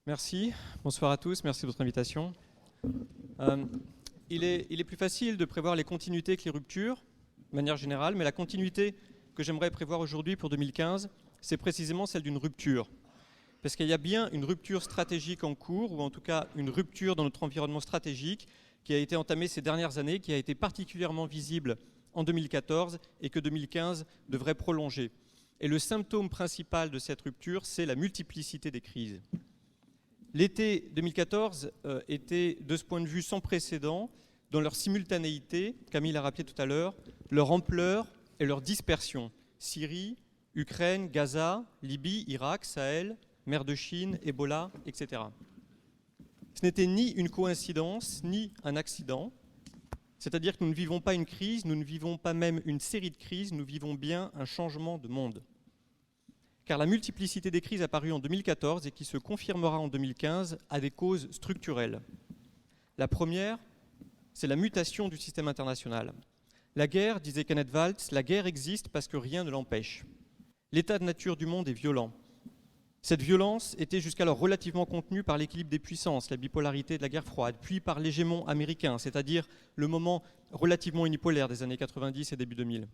Merci, bonsoir à tous, merci de votre invitation. Il est plus facile de prévoir les continuités que les ruptures, de manière générale, mais la continuité que j'aimerais prévoir aujourd'hui pour 2015, c'est précisément celle d'une rupture. Parce qu'il y a bien une rupture stratégique en cours, ou en tout cas une rupture dans notre environnement stratégique qui a été entamée ces dernières années, qui a été particulièrement visible en 2014 et que 2015 devrait prolonger. Et le symptôme principal de cette rupture, c'est la multiplicité des crises. L'été 2014 était, de ce point de vue, sans précédent dans leur simultanéité, Camille l'a rappelé tout à l'heure, leur ampleur et leur dispersion. Syrie, Ukraine, Gaza, Libye, Irak, Sahel, mer de Chine, Ebola, etc. Ce n'était ni une coïncidence, ni un accident. C'est-à-dire que nous ne vivons pas une crise, nous ne vivons pas même une série de crises, nous vivons bien un changement de monde. Car la multiplicité des crises apparues en 2014 et qui se confirmera en 2015 a des causes structurelles. La première, c'est la mutation du système international. La guerre, disait Kenneth Waltz, la guerre existe parce que rien ne l'empêche. L'état de nature du monde est violent. Cette violence était jusqu'alors relativement contenue par l'équilibre des puissances, la bipolarité de la guerre froide, puis par l'hégémon américain, c'est-à-dire le moment relativement unipolaire des années 90 et début 2000.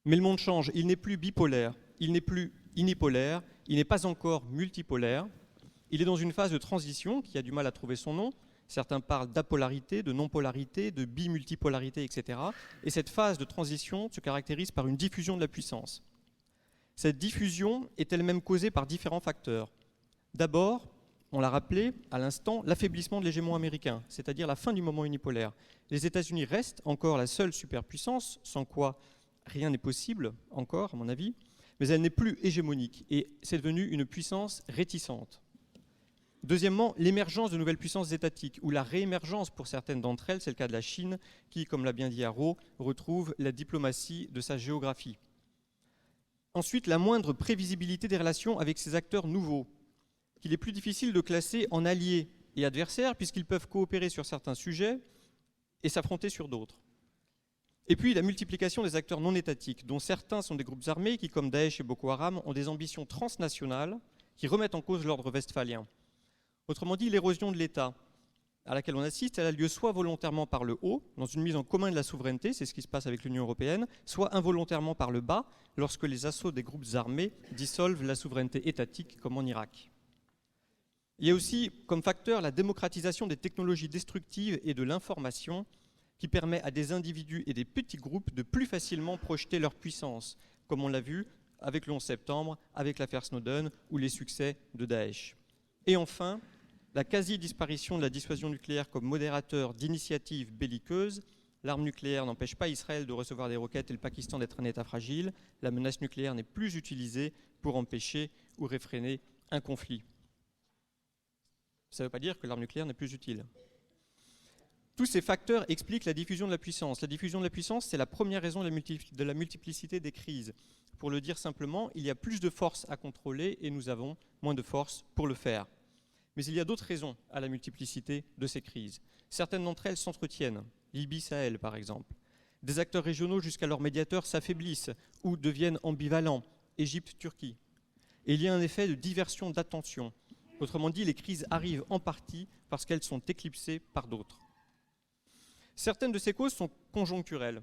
Mais le monde change, il n'est plus bipolaire, il n'est plus unipolaire, il n'est pas encore multipolaire, il est dans une phase de transition qui a du mal à trouver son nom. Certains parlent d'apolarité, de non-polarité, de bimultipolarité, etc. Et cette phase de transition se caractérise par une diffusion de la puissance. Cette diffusion est elle-même causée par différents facteurs. D'abord, on l'a rappelé à l'instant, l'affaiblissement de l'hégémon américain, c'est-à-dire la fin du moment unipolaire. Les États-Unis restent encore la seule superpuissance, sans quoi rien n'est possible encore, à mon avis, mais elle n'est plus hégémonique et c'est devenu une puissance réticente. Deuxièmement, l'émergence de nouvelles puissances étatiques, ou la réémergence pour certaines d'entre elles, c'est le cas de la Chine, qui, comme l'a bien dit Haro, retrouve la diplomatie de sa géographie. Ensuite, la moindre prévisibilité des relations avec ces acteurs nouveaux, qu'il est plus difficile de classer en alliés et adversaires, puisqu'ils peuvent coopérer sur certains sujets et s'affronter sur d'autres. Et puis la multiplication des acteurs non étatiques, dont certains sont des groupes armés qui, comme Daesh et Boko Haram, ont des ambitions transnationales qui remettent en cause l'ordre westphalien. Autrement dit, l'érosion de l'État à laquelle on assiste, elle a lieu soit volontairement par le haut, dans une mise en commun de la souveraineté, c'est ce qui se passe avec l'Union européenne, soit involontairement par le bas, lorsque les assauts des groupes armés dissolvent la souveraineté étatique, comme en Irak. Il y a aussi comme facteur la démocratisation des technologies destructives et de l'information, qui permet à des individus et des petits groupes de plus facilement projeter leur puissance, comme on l'a vu avec le 11 septembre, avec l'affaire Snowden ou les succès de Daesh. Et enfin, la quasi-disparition de la dissuasion nucléaire comme modérateur d'initiatives belliqueuses. L'arme nucléaire n'empêche pas Israël de recevoir des roquettes et le Pakistan d'être un État fragile. La menace nucléaire n'est plus utilisée pour empêcher ou réfréner un conflit. Ça ne veut pas dire que l'arme nucléaire n'est plus utile. Tous ces facteurs expliquent la diffusion de la puissance. La diffusion de la puissance, c'est la première raison de la multiplicité des crises. Pour le dire simplement, il y a plus de force à contrôler et nous avons moins de force pour le faire. Mais il y a d'autres raisons à la multiplicité de ces crises. Certaines d'entre elles s'entretiennent, Libye-Sahel par exemple. Des acteurs régionaux jusqu'alors médiateurs s'affaiblissent ou deviennent ambivalents, Égypte-Turquie. Et il y a un effet de diversion d'attention. Autrement dit, les crises arrivent en partie parce qu'elles sont éclipsées par d'autres. Certaines de ces causes sont conjoncturelles,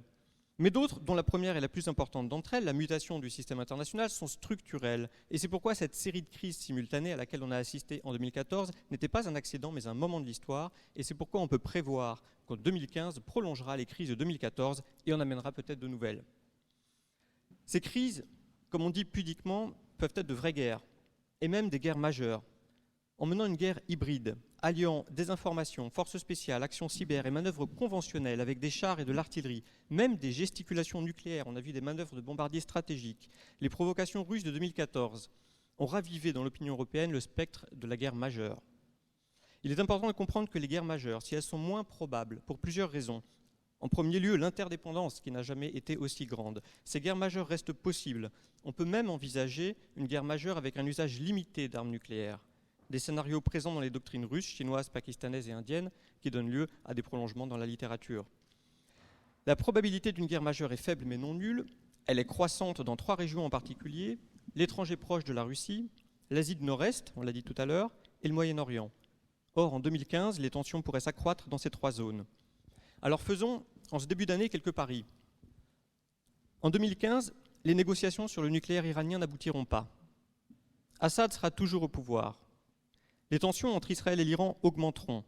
mais d'autres, dont la première est la plus importante d'entre elles, la mutation du système international, sont structurelles. Et c'est pourquoi cette série de crises simultanées à laquelle on a assisté en 2014 n'était pas un accident, mais un moment de l'histoire. Et c'est pourquoi on peut prévoir qu'en 2015 prolongera les crises de 2014 et en amènera peut-être de nouvelles. Ces crises, comme on dit pudiquement, peuvent être de vraies guerres, et même des guerres majeures. En menant une guerre hybride, alliant désinformation, forces spéciales, actions cyber et manœuvres conventionnelles avec des chars et de l'artillerie, même des gesticulations nucléaires, on a vu des manœuvres de bombardiers stratégiques, les provocations russes de 2014 ont ravivé dans l'opinion européenne le spectre de la guerre majeure. Il est important de comprendre que les guerres majeures, si elles sont moins probables, pour plusieurs raisons, en premier lieu, l'interdépendance qui n'a jamais été aussi grande. Ces guerres majeures restent possibles. On peut même envisager une guerre majeure avec un usage limité d'armes nucléaires. Des scénarios présents dans les doctrines russes, chinoises, pakistanaises et indiennes qui donnent lieu à des prolongements dans la littérature. La probabilité d'une guerre majeure est faible mais non nulle. Elle est croissante dans 3 régions en particulier, l'étranger proche de la Russie, l'Asie du Nord-Est, on l'a dit tout à l'heure, et le Moyen-Orient. Or, en 2015, les tensions pourraient s'accroître dans ces 3 zones. Alors faisons, en ce début d'année, quelques paris. En 2015, les négociations sur le nucléaire iranien n'aboutiront pas. Assad sera toujours au pouvoir. Les tensions entre Israël et l'Iran augmenteront.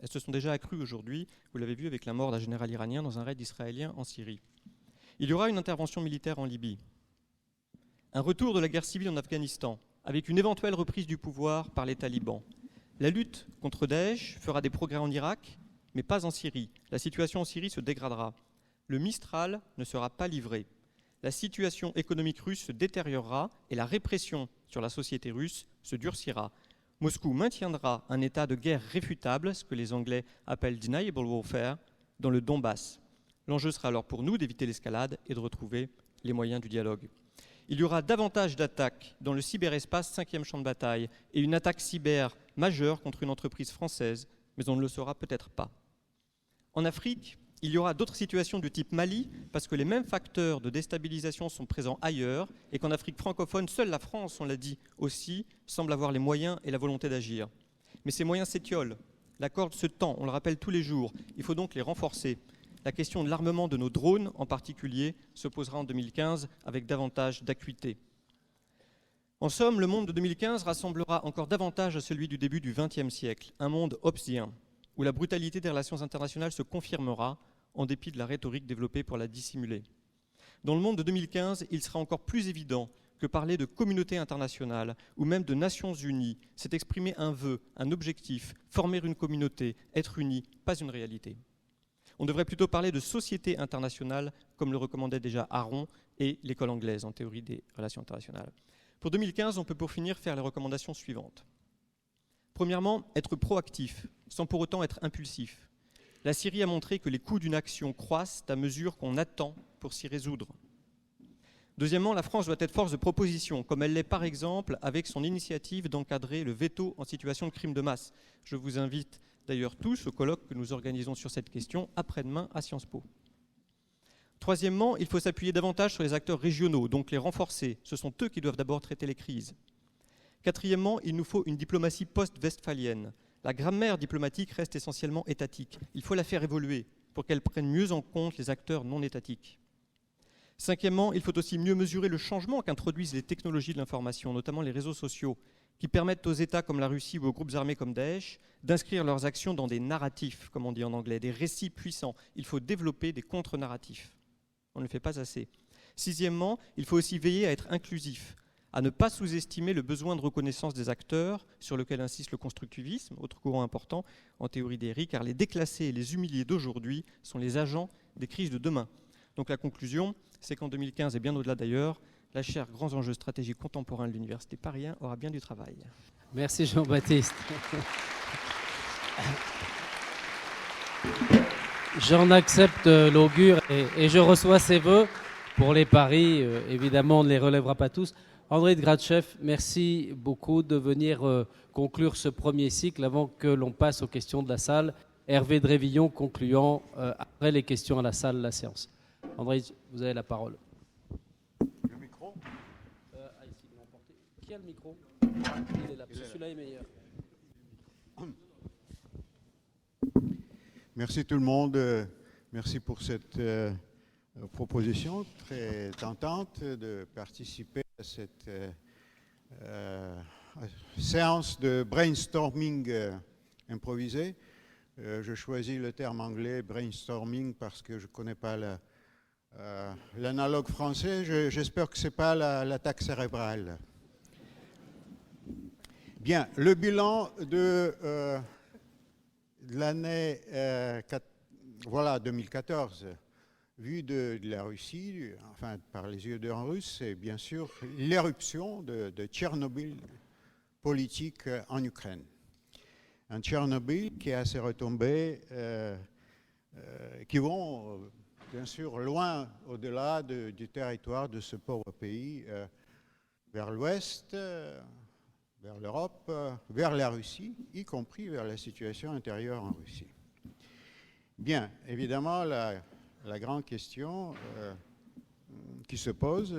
Elles se sont déjà accrues aujourd'hui, vous l'avez vu avec la mort d'un général iranien dans un raid israélien en Syrie. Il y aura une intervention militaire en Libye. Un retour de la guerre civile en Afghanistan, avec une éventuelle reprise du pouvoir par les talibans. La lutte contre Daesh fera des progrès en Irak, mais pas en Syrie. La situation en Syrie se dégradera. Le Mistral ne sera pas livré. La situation économique russe se détériorera et la répression sur la société russe se durcira. Moscou maintiendra un état de guerre réfutable, ce que les Anglais appellent deniable warfare, dans le Donbass. L'enjeu sera alors pour nous d'éviter l'escalade et de retrouver les moyens du dialogue. Il y aura davantage d'attaques dans le cyberespace, 5e champ de bataille, et une attaque cyber majeure contre une entreprise française, mais on ne le saura peut-être pas. En Afrique, il y aura d'autres situations du type Mali, parce que les mêmes facteurs de déstabilisation sont présents ailleurs, et qu'en Afrique francophone, seule la France, on l'a dit aussi, semble avoir les moyens et la volonté d'agir. Mais ces moyens s'étiolent, la corde se tend, on le rappelle tous les jours, il faut donc les renforcer. La question de l'armement de nos drones, en particulier, se posera en 2015 avec davantage d'acuité. En somme, le monde de 2015 rassemblera encore davantage à celui du début du XXe siècle, un monde hobbésien, où la brutalité des relations internationales se confirmera en dépit de la rhétorique développée pour la dissimuler. Dans le monde de 2015, il sera encore plus évident que parler de communauté internationale ou même de Nations Unies, c'est exprimer un vœu, un objectif, former une communauté, être unis, pas une réalité. On devrait plutôt parler de société internationale, comme le recommandait déjà Aron et l'école anglaise en théorie des relations internationales. Pour 2015, on peut pour finir faire les recommandations suivantes. Premièrement, être proactif, sans pour autant être impulsif. La Syrie a montré que les coûts d'une action croissent à mesure qu'on attend pour s'y résoudre. Deuxièmement, la France doit être force de proposition, comme elle l'est par exemple avec son initiative d'encadrer le veto en situation de crime de masse. Je vous invite d'ailleurs tous au colloque que nous organisons sur cette question après-demain à Sciences Po. Troisièmement, il faut s'appuyer davantage sur les acteurs régionaux, donc les renforcer. Ce sont eux qui doivent d'abord traiter les crises. Quatrièmement, il nous faut une diplomatie post-westphalienne. La grammaire diplomatique reste essentiellement étatique. Il faut la faire évoluer pour qu'elle prenne mieux en compte les acteurs non étatiques. Cinquièmement, il faut aussi mieux mesurer le changement qu'introduisent les technologies de l'information, notamment les réseaux sociaux, qui permettent aux États comme la Russie ou aux groupes armés comme Daesh d'inscrire leurs actions dans des narratifs, comme on dit en anglais, des récits puissants. Il faut développer des contre-narratifs. On ne le fait pas assez. Sixièmement, il faut aussi veiller à être inclusif, à ne pas sous-estimer le besoin de reconnaissance des acteurs, sur lequel insiste le constructivisme, autre courant important en théorie des RI, car les déclassés et les humiliés d'aujourd'hui sont les agents des crises de demain. Donc la conclusion, c'est qu'en 2015 et bien au-delà d'ailleurs, la chaire Grands enjeux stratégiques contemporains de l'Université Paris 1 aura bien du travail. Merci Jean-Baptiste. J'en accepte l'augure et je reçois ses vœux pour les paris. Évidemment, on ne les relèvera pas tous. André de Gratchev, merci beaucoup de venir conclure ce premier cycle avant que l'on passe aux questions de la salle. Hervé Drévillon concluant après les questions à la salle, la séance. André, vous avez la parole. Le micro Ici, qui a le micro? Il est là, celui-là est meilleur. Merci tout le monde. Merci pour cette proposition très tentante de participer à cette séance de brainstorming improvisé. Je choisis le terme anglais brainstorming parce que je ne connais pas l'analogue français. J'espère que ce n'est pas l'attaque cérébrale. Bien, le bilan de l'année 2014, vu de la Russie, enfin par les yeux d'un Russe, c'est bien sûr l'éruption de Tchernobyl politique en Ukraine. Un Tchernobyl qui a ses retombées qui vont bien sûr loin au-delà du territoire de ce pauvre pays, vers l'ouest, vers l'Europe, vers la Russie, y compris vers la situation intérieure en Russie. Bien, évidemment, la grande question qui se pose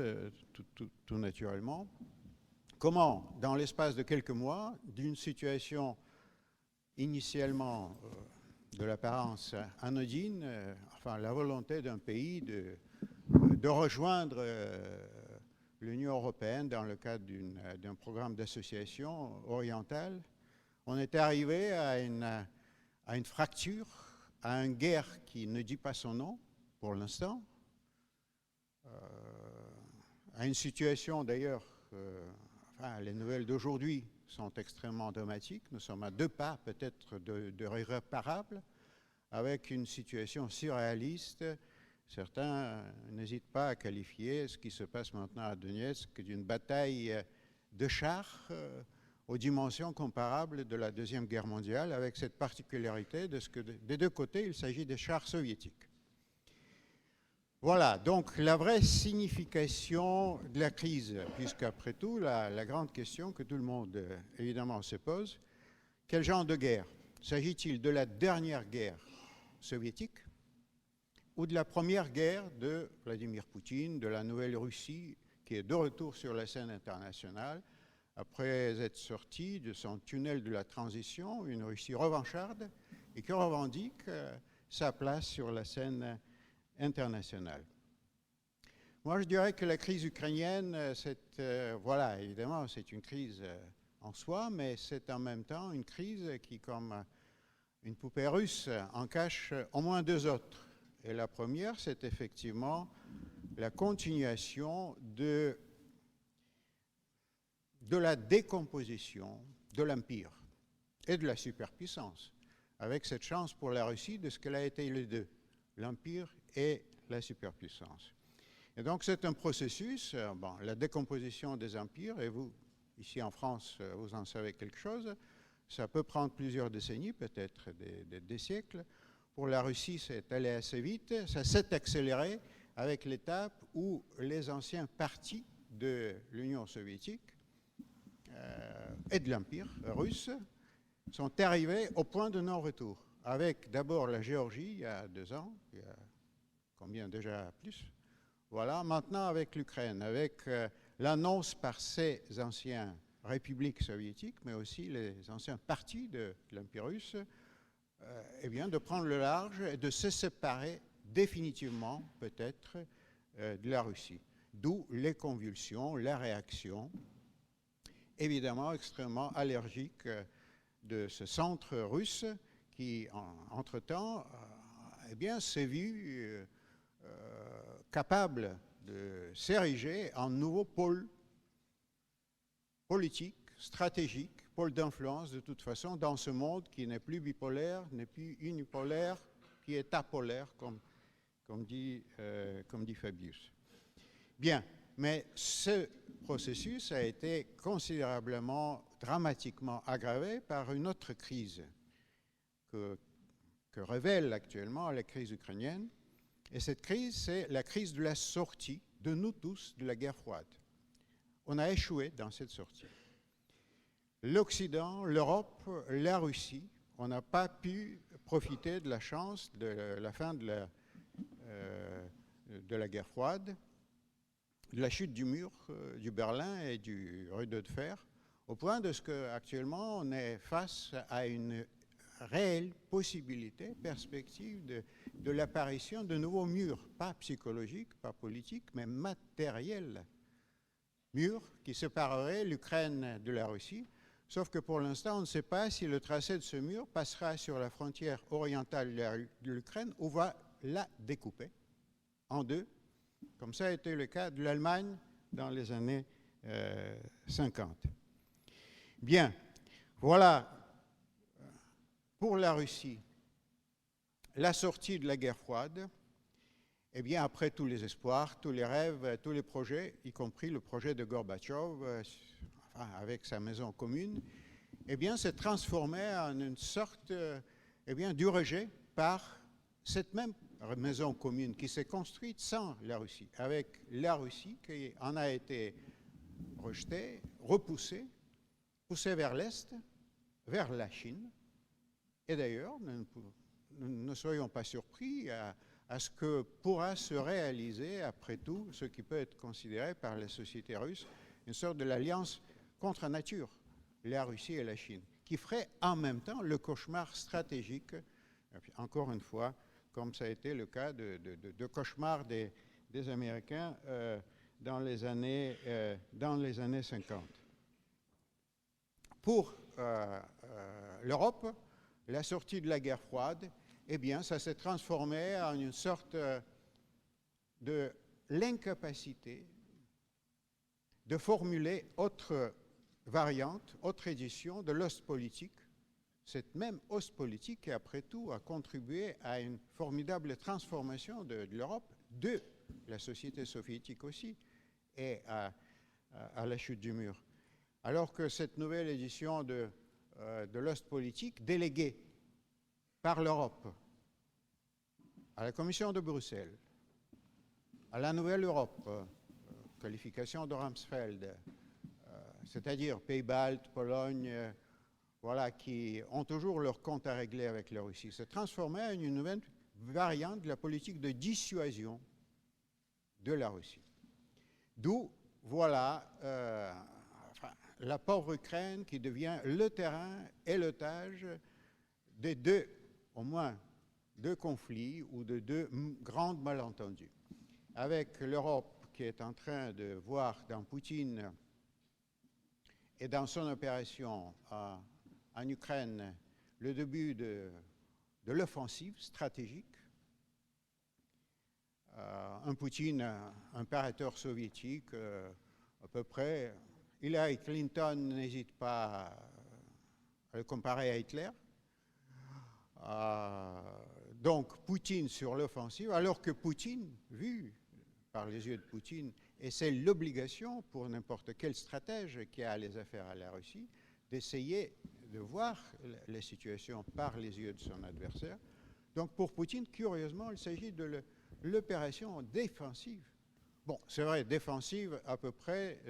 tout naturellement, comment, dans l'espace de quelques mois, d'une situation initialement de l'apparence anodine, enfin la volonté d'un pays de rejoindre l'Union européenne dans le cadre d'un programme d'association orientale, on est arrivé à une fracture, à une guerre qui ne dit pas son nom pour l'instant, à une situation d'ailleurs, enfin, les nouvelles d'aujourd'hui sont extrêmement dramatiques. Nous sommes à 2 pas peut-être de l'irréparable, avec une situation surréaliste. Certains n'hésitent pas à qualifier ce qui se passe maintenant à Donetsk d'une bataille de chars aux dimensions comparables de la Deuxième Guerre mondiale, avec cette particularité que des 2 côtés, il s'agit des chars soviétiques. Voilà, donc la vraie signification de la crise, puisqu'après tout, la grande question que tout le monde, évidemment, se pose, quel genre de guerre? S'agit-il de la dernière guerre soviétique ou de la première guerre de Vladimir Poutine, de la Nouvelle-Russie, qui est de retour sur la scène internationale, après être sorti de son tunnel de la transition, une Russie revancharde, et qui revendique sa place sur la scène internationale. Moi, je dirais que la crise ukrainienne, voilà, évidemment, c'est une crise en soi, mais c'est en même temps une crise qui, comme une poupée russe, en cache au moins 2 autres. Et la première, c'est effectivement la continuation de la décomposition de l'Empire et de la superpuissance, avec cette chance pour la Russie de ce qu'elle a été les 2, l'Empire et la superpuissance. Et donc c'est un processus, la décomposition des empires, et vous, ici en France, vous en savez quelque chose, ça peut prendre plusieurs décennies, peut-être des siècles. Pour la Russie, c'est allé assez vite, ça s'est accéléré avec l'étape où les anciens partis de l'Union soviétique et de l'Empire russe sont arrivés au point de non-retour, avec d'abord la Géorgie il y a 2 ans, il y a combien déjà plus, voilà, maintenant avec l'Ukraine, avec l'annonce par ces anciens républiques soviétiques, mais aussi les anciens partis de l'Empire russe, eh bien, de prendre le large et de se séparer définitivement, peut-être, de la Russie. D'où les convulsions, la réaction, évidemment extrêmement allergique de ce centre russe qui, entre-temps, eh bien, s'est vu capable de s'ériger en nouveau pôle politique, stratégique, pôle d'influence de toute façon dans ce monde qui n'est plus bipolaire, n'est plus unipolaire, qui est apolaire, comme dit Fabius. Bien, mais ce processus a été considérablement, dramatiquement aggravé par une autre crise que révèle actuellement la crise ukrainienne. Et cette crise, c'est la crise de la sortie de nous tous de la guerre froide. On a échoué dans cette sortie. L'Occident, l'Europe, la Russie, on n'a pas pu profiter de la chance de la fin de la guerre froide, de la chute du mur du Berlin et du rideau de fer, au point de ce qu'actuellement on est face à une réelle possibilité, perspective de l'apparition de nouveaux murs, pas psychologiques, pas politiques, mais matériels. Murs qui sépareraient l'Ukraine de la Russie, sauf que pour l'instant, on ne sait pas si le tracé de ce mur passera sur la frontière orientale de l'Ukraine ou va la découper en 2, comme ça a été le cas de l'Allemagne dans les années 50. Bien, voilà pour la Russie la sortie de la guerre froide. Eh bien, après tous les espoirs, tous les rêves, tous les projets, y compris le projet de Gorbatchev, avec sa maison commune, eh bien, s'est transformé en une sorte du rejet par cette même maison commune qui s'est construite sans la Russie, avec la Russie qui en a été rejetée, repoussée, poussée vers l'Est, vers la Chine. Et d'ailleurs, nous ne soyons pas surpris à ce que pourra se réaliser, après tout, ce qui peut être considéré par les sociétés russes, une sorte de l'alliance contre nature, la Russie et la Chine, qui ferait en même temps le cauchemar stratégique, encore une fois, comme ça a été le cas de cauchemar des Américains dans les années 50. Pour l'Europe, la sortie de la guerre froide, eh bien, ça s'est transformé en une sorte de l'incapacité de formuler autre variante, autre édition de l'Ostpolitik, cette même Ostpolitik qui, après tout, a contribué à une formidable transformation de l'Europe, de la société soviétique aussi, et à la chute du mur. Alors que cette nouvelle édition de l'Ostpolitik, déléguée par l'Europe à la Commission de Bruxelles, à la Nouvelle Europe, qualification de Rumsfeld, c'est-à-dire Pays-Baltes, Pologne, voilà, qui ont toujours leur compte à régler avec la Russie, s'est transformée en une nouvelle variante de la politique de dissuasion de la Russie. D'où, voilà, la pauvre Ukraine qui devient le terrain et l'otage des deux, au moins deux conflits ou de deux grandes malentendus. Avec l'Europe qui est en train de voir dans Poutine et dans son opération en Ukraine le début de l'offensive stratégique. Un Poutine, impérateur soviétique, à peu près. Hillary Clinton n'hésite pas à le comparer à Hitler. Donc Poutine sur l'offensive, alors que Poutine, vu par les yeux de Poutine, et c'est l'obligation pour n'importe quel stratège qui a les affaires à la Russie, d'essayer de voir la situation par les yeux de son adversaire. Donc pour Poutine, curieusement, il s'agit de l'opération défensive. Bon, c'est vrai, défensive à peu près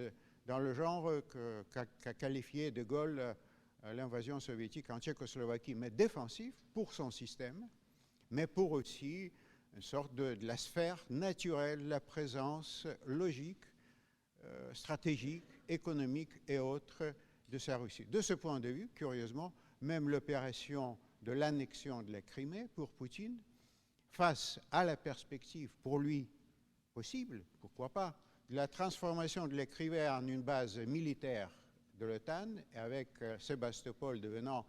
dans le genre qu'a qualifié De Gaulle l'invasion soviétique en Tchécoslovaquie, mais défensive pour son système, mais pour aussi une sorte de la sphère naturelle, la présence logique, stratégique, économique et autres de sa Russie. De ce point de vue, curieusement, même l'opération de l'annexion de la Crimée pour Poutine, face à la perspective pour lui possible, pourquoi pas, de la transformation de la Crimée en une base militaire de l'OTAN, avec Sébastopol devenant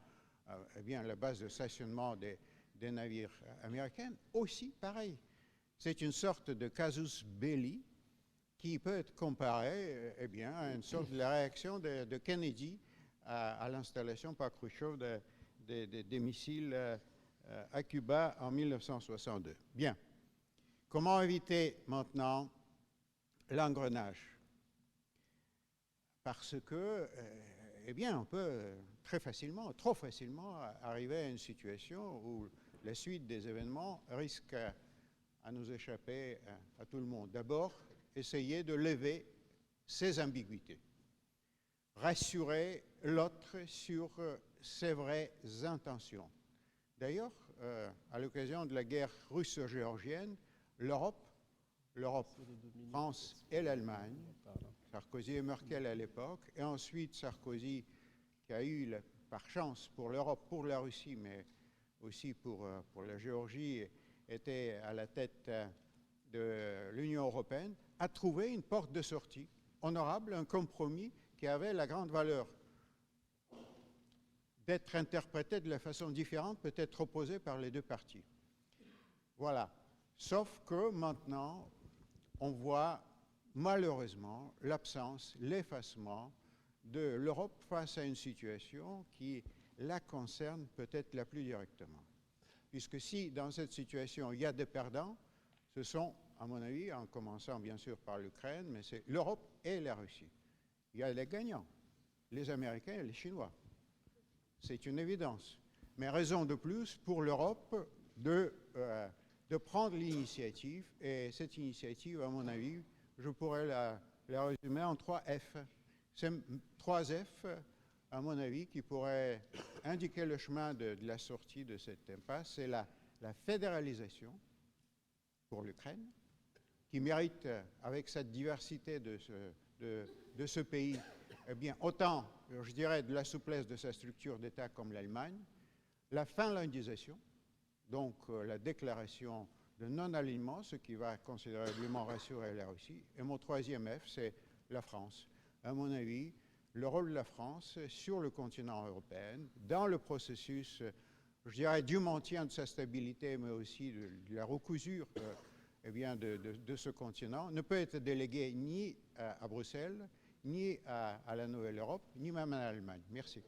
eh bien, la base de stationnement des navires américains, aussi pareil. C'est une sorte de casus belli qui peut être comparé eh bien, à une sorte de la réaction de Kennedy à l'installation par Khrouchtchev des missiles à Cuba en 1962. Bien. Comment éviter maintenant l'engrenage? Parce que, eh bien, on peut très facilement, trop facilement, arriver à une situation où la suite des événements risque à nous échapper à tout le monde. D'abord, essayer de lever ces ambiguïtés, rassurer l'autre sur ses vraies intentions. D'ailleurs, à l'occasion de la guerre russo-géorgienne, l'Europe, France et l'Allemagne, Sarkozy et Merkel à l'époque, et ensuite Sarkozy qui a eu, par chance pour l'Europe, pour la Russie, mais aussi pour la Géorgie, était à la tête de l'Union européenne, a trouvé une porte de sortie honorable, un compromis qui avait la grande valeur d'être interprété de la façon différente, peut-être opposée par les deux parties. Voilà. Sauf que maintenant, on voit malheureusement l'absence, l'effacement de l'Europe face à une situation qui la concerne peut-être la plus directement. Puisque si dans cette situation il y a des perdants, ce sont, à mon avis, en commençant bien sûr par l'Ukraine, mais c'est l'Europe et la Russie. Il y a les gagnants, les Américains et les Chinois. C'est une évidence. Mais raison de plus pour l'Europe de prendre l'initiative. Et cette initiative, à mon avis, je pourrais la résumer en 3 F. C'est 3 F, à mon avis, qui pourraient indiquer le chemin de la sortie de cette impasse. C'est la fédéralisation pour l'Ukraine, qui mérite, avec cette diversité de de ce pays, eh bien, autant, je dirais, de la souplesse de sa structure d'État comme l'Allemagne, la finlandisation, donc la déclaration de non-alignement, ce qui va considérablement rassurer la Russie. Et mon troisième F, c'est la France. À mon avis, le rôle de la France sur le continent européen, dans le processus, je dirais, du maintien de sa stabilité, mais aussi de la recousure eh bien, de ce continent, ne peut être délégué ni à Bruxelles, ni à la Nouvelle-Europe, ni même à l'Allemagne. Merci.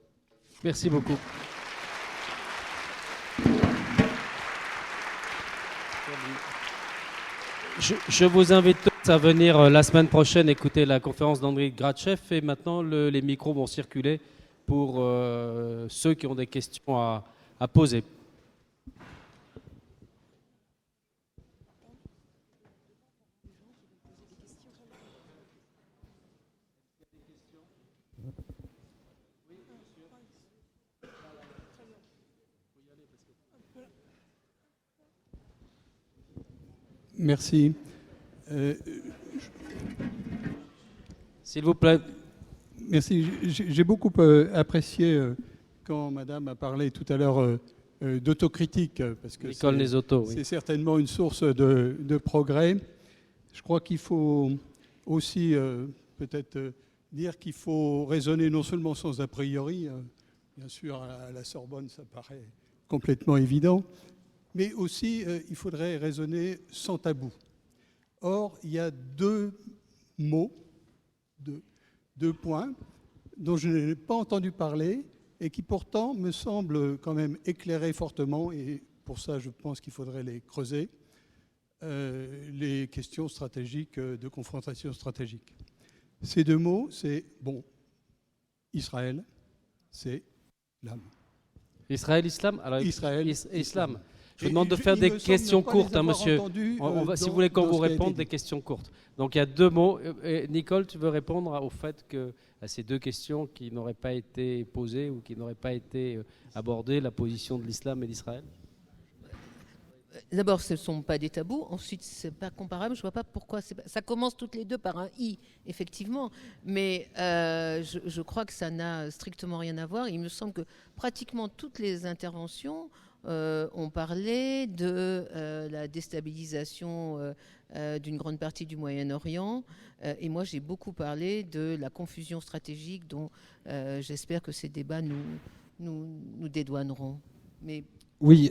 Merci beaucoup. Je vous invite tous à venir la semaine prochaine écouter la conférence d'Andriy Grachev. Et maintenant, les micros vont circuler pour ceux qui ont des questions à poser. Merci. S'il vous plaît. Merci. J'ai beaucoup apprécié quand Madame a parlé tout à l'heure d'autocritique, parce que c'est certainement une source de progrès. Je crois qu'il faut aussi peut-être dire qu'il faut raisonner non seulement sans a priori, bien sûr à la Sorbonne ça paraît complètement évident, mais aussi il faudrait raisonner sans tabou. Or, il y a deux mots, deux points dont je n'ai pas entendu parler et qui pourtant me semblent quand même éclairer fortement, et pour ça je pense qu'il faudrait les creuser, les questions stratégiques de confrontation stratégique. Ces deux mots, c'est, Israël, c'est l'âme. Israël, islam. Alors, Israël, islam. Je vous demande de faire des questions courtes, monsieur. Si vous voulez qu'on vous réponde, des questions courtes. Donc il y a deux mots. Nicole, tu veux répondre au fait que à ces deux questions qui n'auraient pas été posées ou qui n'auraient pas été abordées, la position de l'islam et d'Israël? D'abord, ce ne sont pas des tabous. Ensuite, ce n'est pas comparable. Je ne vois pas pourquoi. Ça commence toutes les deux par un « i », effectivement. Mais je crois que ça n'a strictement rien à voir. Il me semble que pratiquement toutes les interventions ont parlé de la déstabilisation d'une grande partie du Moyen-Orient. Et moi, j'ai beaucoup parlé de la confusion stratégique dont j'espère que ces débats nous dédouaneront. Mais... Oui,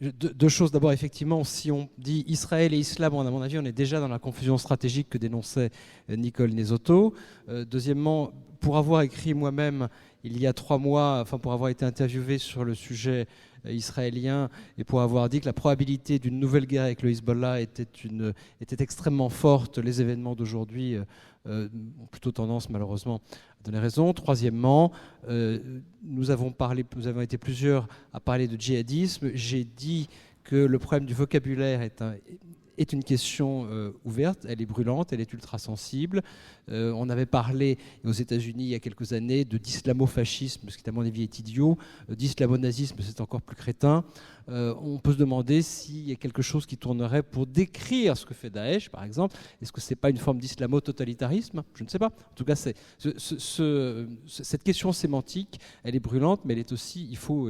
deux choses. D'abord, effectivement, si on dit Israël et Islam, à mon avis, on est déjà dans la confusion stratégique que dénonçait Nicole Nesotto. Deuxièmement, pour avoir écrit moi-même, il y a 3 mois, pour avoir été interviewé sur le sujet israélien et pour avoir dit que la probabilité d'une nouvelle guerre avec le Hezbollah était extrêmement forte, les événements d'aujourd'hui ont plutôt tendance, malheureusement, à donner raison. Troisièmement, nous avons été plusieurs à parler de djihadisme. J'ai dit que le problème du vocabulaire est une question ouverte, elle est brûlante, elle est ultra sensible. On avait parlé aux États-Unis il y a quelques années d'islamo-fascisme, ce qui à mon avis est idiot, d'islamo-nazisme, c'est encore plus crétin. On peut se demander s'il y a quelque chose qui tournerait pour décrire ce que fait Daesh, par exemple. Est-ce que ce n'est pas une forme d'islamo-totalitarisme? Je ne sais pas. En tout cas, cette question sémantique, elle est brûlante, mais elle est aussi, il faut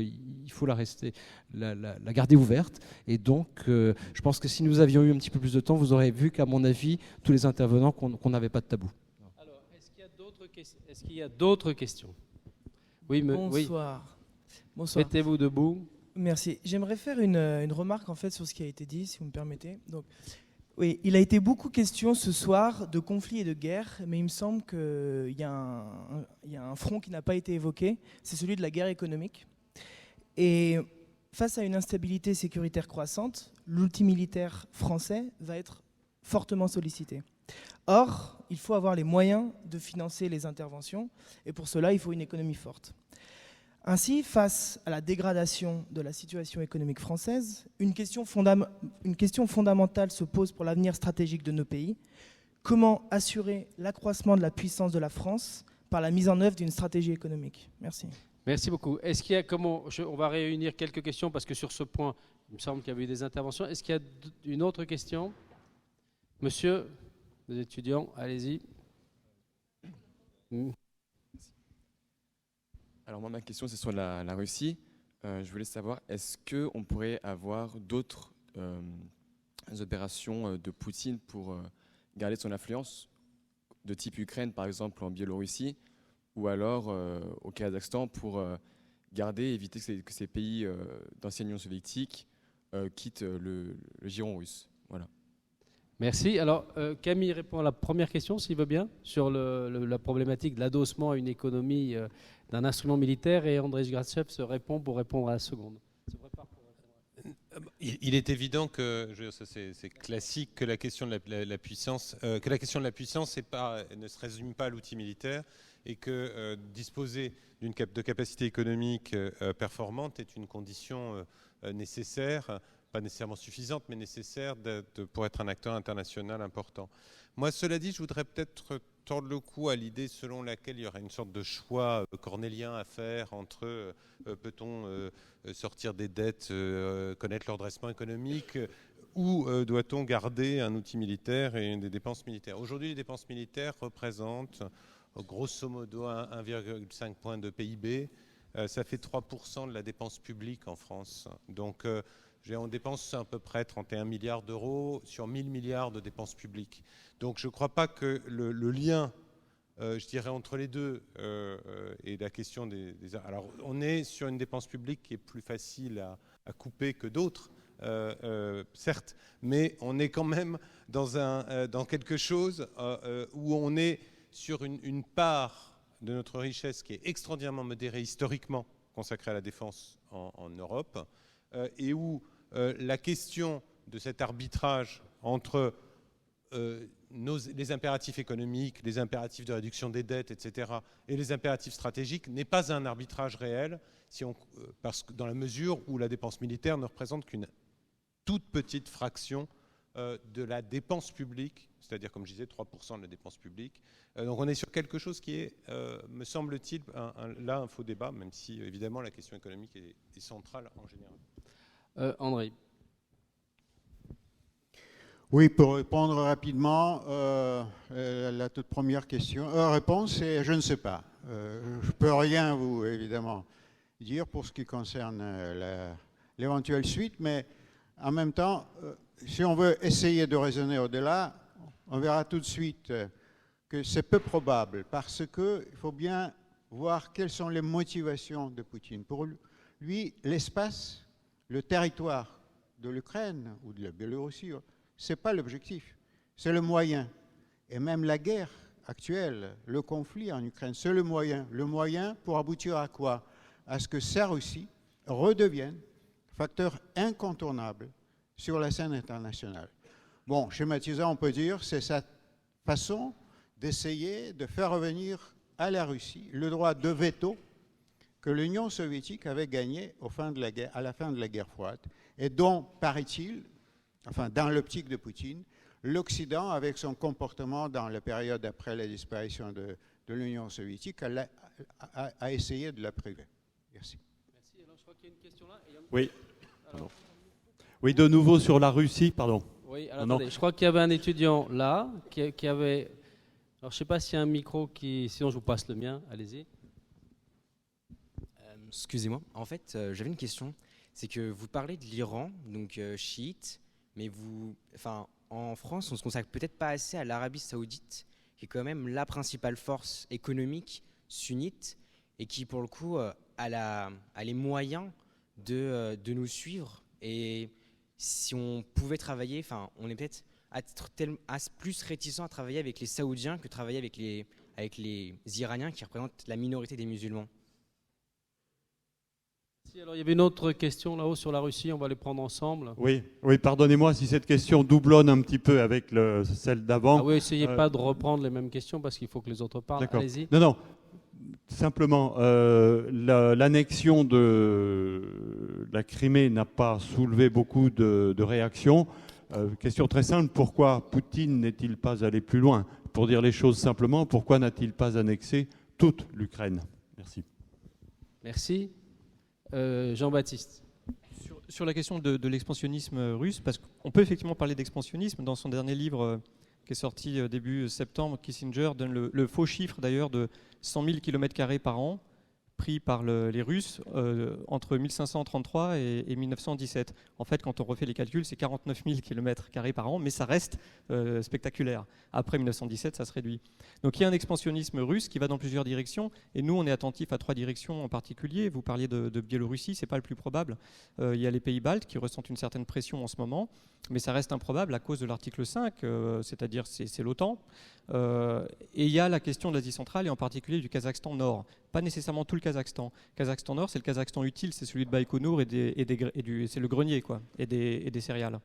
la garder ouverte. Et donc, je pense que si nous avions eu un petit peu plus de temps, vous aurez vu qu'à mon avis, tous les intervenants, qu'on n'avait pas de tabou. Alors, est-ce qu'il y a d'autres questions? Oui, Bonsoir. Oui. Bonsoir. Mettez-vous debout. Merci. J'aimerais faire une remarque en fait sur ce qui a été dit, si vous me permettez. Donc, oui, il a été beaucoup question ce soir de conflits et de guerre, mais il me semble qu'il y a un front qui n'a pas été évoqué, c'est celui de la guerre économique. Et face à une instabilité sécuritaire croissante, l'outil militaire français va être fortement sollicité. Or, il faut avoir les moyens de financer les interventions, et pour cela, il faut une économie forte. Ainsi, face à la dégradation de la situation économique française, une question fondamentale se pose pour l'avenir stratégique de nos pays. Comment assurer l'accroissement de la puissance de la France par la mise en œuvre d'une stratégie économique? Merci. Merci beaucoup. Est-ce qu'il y a on va réunir quelques questions parce que sur ce point, il me semble qu'il y avait eu des interventions. Est-ce qu'il y a une autre question? Monsieur, les étudiants, allez-y. Alors moi, ma question, c'est sur la Russie. Je voulais savoir, est-ce qu'on pourrait avoir d'autres opérations de Poutine pour garder son influence, de type Ukraine, par exemple, en Biélorussie, ou alors au Kazakhstan, pour éviter que ces pays d'ancienne Union soviétique quittent le giron russe. Voilà. Merci. Alors, Camille répond à la première question, s'il veut bien, sur la problématique de l'adossement à une économie d'un instrument militaire, et Andrei Gratchev se répond pour répondre à la seconde. Il est évident que, c'est classique, que la question de la puissance, ne se résume pas à l'outil militaire, et que disposer de capacités économiques performantes est une condition nécessaire, pas nécessairement suffisante, mais nécessaire pour être un acteur international important. Moi, cela dit, je voudrais peut-être tordre le cou à l'idée selon laquelle il y aurait une sorte de choix cornélien à faire entre peut-on sortir des dettes, connaître leur redressement économique, ou doit-on garder un outil militaire et des dépenses militaires. Aujourd'hui, les dépenses militaires représentent grosso modo 1,5 point de PIB. Ça fait 3% de la dépense publique en France. Donc, on dépense à peu près 31 milliards d'euros sur 1000 milliards de dépenses publiques. Donc je ne crois pas que le lien, je dirais, entre les deux et la question des... Alors on est sur une dépense publique qui est plus facile à couper que d'autres, certes, mais on est quand même dans quelque chose où on est sur une part de notre richesse qui est extraordinairement modérée historiquement consacrée à la défense en Europe, et où la question de cet arbitrage entre les impératifs économiques, les impératifs de réduction des dettes, etc., et les impératifs stratégiques n'est pas un arbitrage réel, parce que dans la mesure où la dépense militaire ne représente qu'une toute petite fraction de la dépense publique, c'est-à-dire, comme je disais, 3% de la dépense publique. Donc on est sur quelque chose qui est, me semble-t-il, là un faux débat, même si évidemment la question économique est centrale en général. André. Oui, pour répondre rapidement, la toute première réponse, c'est je ne sais pas. Je ne peux rien vous, évidemment, dire pour ce qui concerne l'éventuelle suite, mais en même temps, si on veut essayer de raisonner au-delà, on verra tout de suite que c'est peu probable, parce qu'il faut bien voir quelles sont les motivations de Poutine. Pour lui, l'espace, le territoire de l'Ukraine ou de la Biélorussie, ce n'est pas l'objectif, c'est le moyen. Et même la guerre actuelle, le conflit en Ukraine, c'est le moyen. Le moyen pour aboutir à quoi? À ce que sa Russie redevienne facteur incontournable sur la scène internationale. Bon, schématisant, on peut dire, c'est sa façon d'essayer de faire revenir à la Russie le droit de veto que l'Union soviétique avait gagné à la fin de la guerre froide, et dont, paraît-il, enfin dans l'optique de Poutine, l'Occident, avec son comportement dans la période après la disparition de l'Union soviétique, a essayé de la priver. Merci. Merci. Alors, je crois qu'il y a une question là. Oui. Alors. Oui, de nouveau sur la Russie, pardon. Oui, alors attendez, je crois qu'il y avait un étudiant là qui avait... Alors, je ne sais pas s'il y a un micro qui... Sinon, je vous passe le mien. Allez-y. Excusez-moi, en fait, j'avais une question. C'est que vous parlez de l'Iran, donc chiite, mais en France, on ne se consacre peut-être pas assez à l'Arabie Saoudite, qui est quand même la principale force économique sunnite et qui, pour le coup, a les moyens de nous suivre. Et si on pouvait travailler, on est peut-être plus réticent à travailler avec les Saoudiens que travailler avec les Iraniens qui représentent la minorité des musulmans. Alors, il y avait une autre question là-haut sur la Russie, on va les prendre ensemble. Oui, pardonnez-moi si cette question doublonne un petit peu avec celle d'avant. Ah oui, essayez pas de reprendre les mêmes questions parce qu'il faut que les autres parlent. Allez-y. Non, simplement, l'annexion de la Crimée n'a pas soulevé beaucoup de réactions. Question très simple, pourquoi Poutine n'est-il pas allé plus loin? Pour dire les choses simplement, pourquoi n'a-t-il pas annexé toute l'Ukraine? Merci. Merci. Jean-Baptiste. Sur la question de l'expansionnisme russe, parce qu'on peut effectivement parler d'expansionnisme. Dans son dernier livre, qui est sorti début septembre. Kissinger donne le faux chiffre d'ailleurs de 100 000 km² par an pris par les Russes entre 1533 et 1917. En fait, quand on refait les calculs, c'est 49 000 km² par an, mais ça reste spectaculaire. Après 1917, ça se réduit. Donc il y a un expansionnisme russe qui va dans plusieurs directions, et nous, on est attentifs à 3 directions en particulier. Vous parliez de Biélorussie, c'est pas le plus probable. Il y a les pays baltes qui ressentent une certaine pression en ce moment, mais ça reste improbable à cause de l'article 5, c'est-à-dire c'est l'OTAN. Et il y a la question de l'Asie centrale, et en particulier du Kazakhstan Nord. Pas nécessairement tout le Kazakhstan. Kazakhstan Nord, c'est le Kazakhstan utile, c'est celui de Baïkonour c'est le grenier, quoi, et des céréales.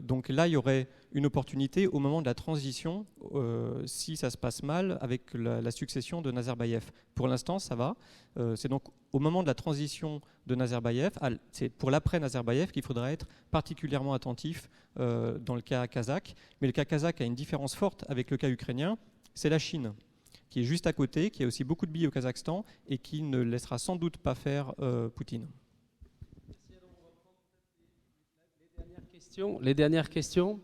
Donc là, il y aurait une opportunité au moment de la transition, si ça se passe mal, avec la succession de Nazarbayev. Pour l'instant, ça va. C'est donc au moment de la transition de Nazarbayev, c'est pour l'après-Nazarbayev qu'il faudra être particulièrement attentif dans le cas kazakh. Mais le cas kazakh a une différence forte avec le cas ukrainien, c'est la Chine, qui est juste à côté, qui a aussi beaucoup de billes au Kazakhstan et qui ne laissera sans doute pas faire Poutine. Les dernières questions.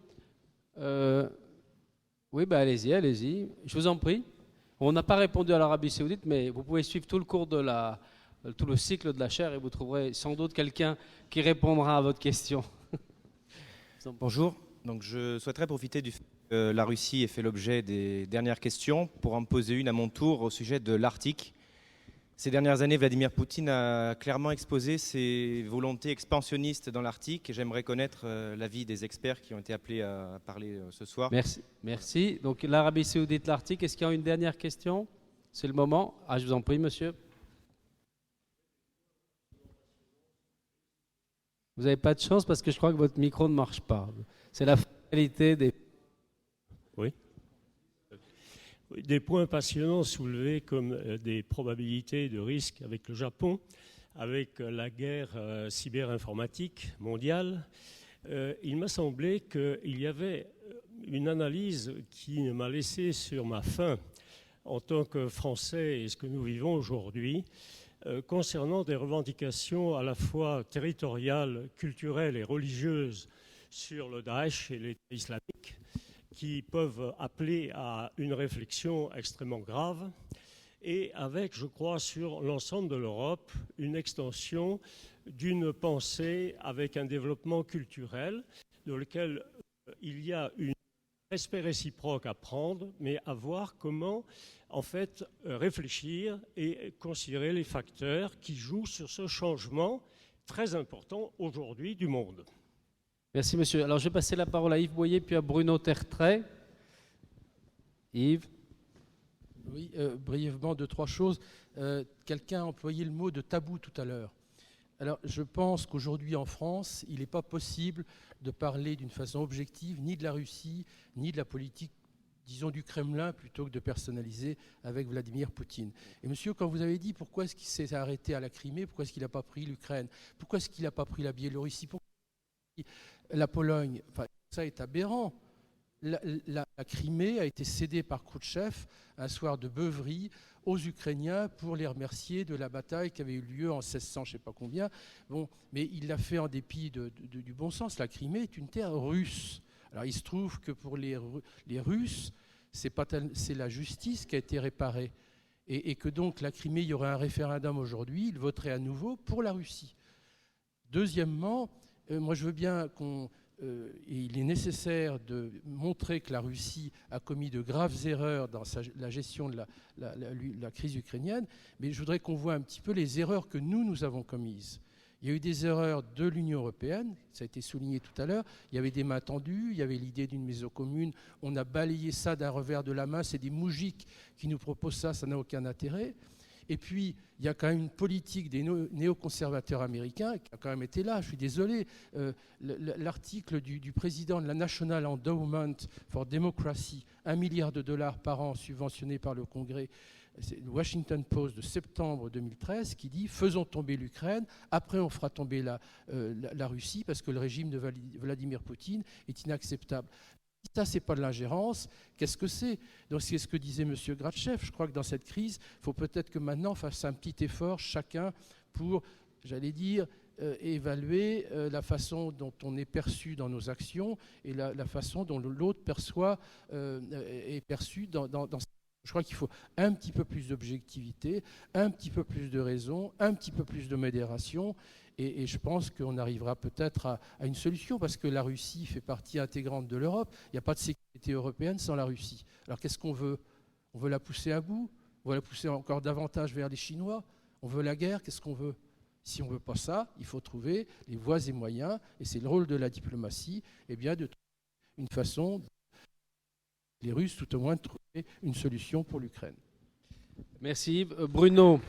Oui, bah allez-y. Je vous en prie. On n'a pas répondu à l'Arabie Saoudite, mais vous pouvez suivre tout le cours tout le cycle de la chaire et vous trouverez sans doute quelqu'un qui répondra à votre question. Bonjour. Donc, je souhaiterais profiter du fait que la Russie ait fait l'objet des dernières questions pour en poser une à mon tour au sujet de l'Arctique. Ces dernières années, Vladimir Poutine a clairement exposé ses volontés expansionnistes dans l'Arctique et j'aimerais connaître l'avis des experts qui ont été appelés à parler ce soir. Merci. Donc l'Arabie Saoudite, l'Arctique, est-ce qu'il y a une dernière question? C'est le moment. Je vous en prie, monsieur. Vous n'avez pas de chance parce que je crois que votre micro ne marche pas. C'est la fatalité des... Oui. Des points passionnants soulevés comme des probabilités de risque avec le Japon, avec la guerre cyberinformatique mondiale. Il m'a semblé qu'il y avait une analyse qui m'a laissé sur ma faim en tant que Français et ce que nous vivons aujourd'hui concernant des revendications à la fois territoriales, culturelles et religieuses sur le Daesh et l'État islamique, qui peuvent appeler à une réflexion extrêmement grave, et avec, je crois, sur l'ensemble de l'Europe, une extension d'une pensée avec un développement culturel dans lequel il y a un respect réciproque à prendre, mais à voir comment, en fait, réfléchir et considérer les facteurs qui jouent sur ce changement très important aujourd'hui du monde. Merci, monsieur. Alors, je vais passer la parole à Yves Boyer, puis à Bruno Tertrais. Yves. Oui, brièvement, 2-3 choses. Quelqu'un a employé le mot de tabou tout à l'heure. Alors, je pense qu'aujourd'hui, en France, il n'est pas possible de parler d'une façon objective ni de la Russie, ni de la politique, disons, du Kremlin, plutôt que de personnaliser avec Vladimir Poutine. Et monsieur, quand vous avez dit pourquoi est-ce qu'il s'est arrêté à la Crimée, pourquoi est-ce qu'il n'a pas pris l'Ukraine, pourquoi est-ce qu'il n'a pas pris la Biélorussie, la Pologne, enfin, ça est aberrant. La Crimée a été cédée par Khrouchtchev un soir de beuverie aux Ukrainiens pour les remercier de la bataille qui avait eu lieu en 1600, je ne sais pas combien. Bon, mais il l'a fait en dépit du bon sens. La Crimée est une terre russe. Alors il se trouve que pour les Russes, c'est la justice qui a été réparée. Et que donc la Crimée, il y aurait un référendum aujourd'hui, il voterait à nouveau pour la Russie. Deuxièmement, moi je veux bien il est nécessaire de montrer que la Russie a commis de graves erreurs dans la gestion de la crise ukrainienne, mais je voudrais qu'on voit un petit peu les erreurs que nous avons commises. Il y a eu des erreurs de l'Union européenne, ça a été souligné tout à l'heure, il y avait des mains tendues, il y avait l'idée d'une maison commune, on a balayé ça d'un revers de la main, c'est des moujiks qui nous proposent ça, ça n'a aucun intérêt. Et puis, il y a quand même une politique des néoconservateurs américains qui a quand même été là. Je suis désolé. L'article du président de la National Endowment for Democracy, $1 milliard par an subventionné par le Congrès, c'est le Washington Post de septembre 2013 qui dit « Faisons tomber l'Ukraine, après on fera tomber la Russie parce que le régime de Vladimir Poutine est inacceptable ». Ça, ce n'est pas de l'ingérence. Qu'est-ce que c'est? Donc, c'est ce que disait M. Gratchev. Je crois que dans cette crise, il faut peut-être que maintenant on fasse un petit effort chacun pour, j'allais dire, évaluer la façon dont on est perçu dans nos actions et la façon dont l'autre est perçu dans je crois qu'il faut un petit peu plus d'objectivité, un petit peu plus de raison, un petit peu plus de modération. Et je pense qu'on arrivera peut-être à une solution, parce que la Russie fait partie intégrante de l'Europe. Il n'y a pas de sécurité européenne sans la Russie. Alors qu'est-ce qu'on veut? On veut la pousser à bout? On veut la pousser encore davantage vers les Chinois? On veut la guerre? Qu'est-ce qu'on veut? Si on ne veut pas ça, il faut trouver les voies et moyens, et c'est le rôle de la diplomatie, de trouver une façon, les Russes tout au moins, de trouver une solution pour l'Ukraine. Merci. Bruno.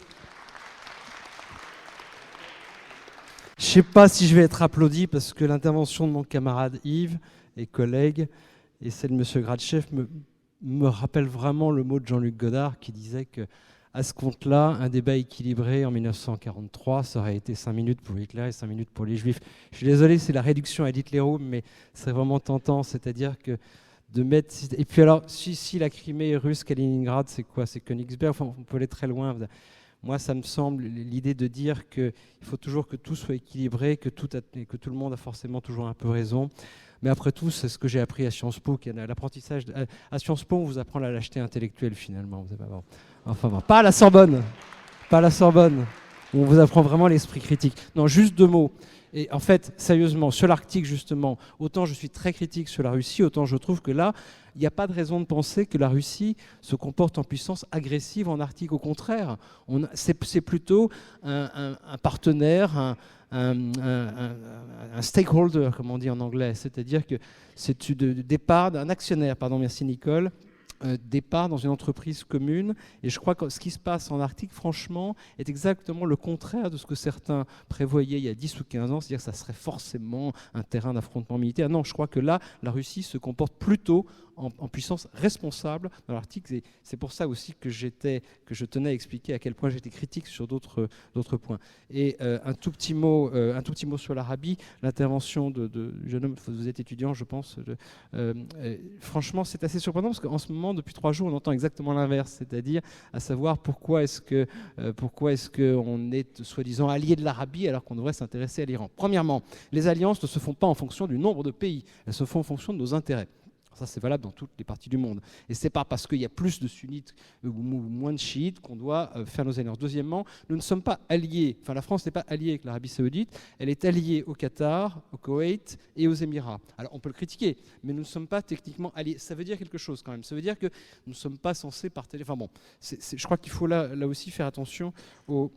Je ne sais pas si je vais être applaudi, parce que l'intervention de mon camarade Yves et collègue et celle de M. Gratchev me rappelle vraiment le mot de Jean-Luc Godard qui disait qu'à ce compte-là, un débat équilibré en 1943, ça aurait été 5 minutes pour Hitler et 5 minutes pour les Juifs. Je suis désolé, c'est la réduction à l'Hitlérum, mais c'est vraiment tentant, c'est-à-dire que de mettre... Et puis alors, si la Crimée est russe, Kaliningrad, c'est quoi? C'est Königsberg, enfin, on peut aller très loin. Moi, ça me semble l'idée de dire qu'il faut toujours que tout soit équilibré, que tout le monde a forcément toujours un peu raison. Mais après tout, c'est ce que j'ai appris à Sciences Po. L'apprentissage à Sciences Po, on vous apprend la lâcheté intellectuelle finalement. Enfin, pas à la Sorbonne. Pas à la Sorbonne. On vous apprend vraiment l'esprit critique. Non, juste 2 mots. Et en fait, sérieusement, sur l'Arctique, justement, autant je suis très critique sur la Russie, autant je trouve que là, il n'y a pas de raison de penser que la Russie se comporte en puissance agressive en Arctique. Au contraire, c'est plutôt un partenaire, un stakeholder, comme on dit en anglais. C'est-à-dire que c'est un actionnaire, pardon, merci Nicole, départ dans une entreprise commune. Et je crois que ce qui se passe en Arctique, franchement, est exactement le contraire de ce que certains prévoyaient il y a 10 ou 15 ans, c'est-à-dire que ça serait forcément un terrain d'affrontement militaire. Non, je crois que là, la Russie se comporte plutôt en puissance responsable dans l'Arctique. C'est pour ça aussi que je tenais à expliquer à quel point j'étais critique sur d'autres points. Et un tout petit mot sur l'Arabie, l'intervention du jeune homme, vous êtes étudiant, je pense. Franchement, c'est assez surprenant parce qu'en ce moment, depuis 3 jours, on entend exactement l'inverse, c'est-à-dire à savoir pourquoi est-ce qu'on est soi-disant allié de l'Arabie alors qu'on devrait s'intéresser à l'Iran. Premièrement, les alliances ne se font pas en fonction du nombre de pays, elles se font en fonction de nos intérêts. Ça, c'est valable dans toutes les parties du monde. Et ce n'est pas parce qu'il y a plus de sunnites ou moins de chiites qu'on doit faire nos alliances. Deuxièmement, nous ne sommes pas alliés, enfin la France n'est pas alliée avec l'Arabie saoudite, elle est alliée au Qatar, au Koweït et aux Émirats. Alors on peut le critiquer, mais nous ne sommes pas techniquement alliés. Ça veut dire quelque chose quand même. Ça veut dire que nous ne sommes pas censés partager... Enfin bon, je crois qu'il faut là aussi faire attention au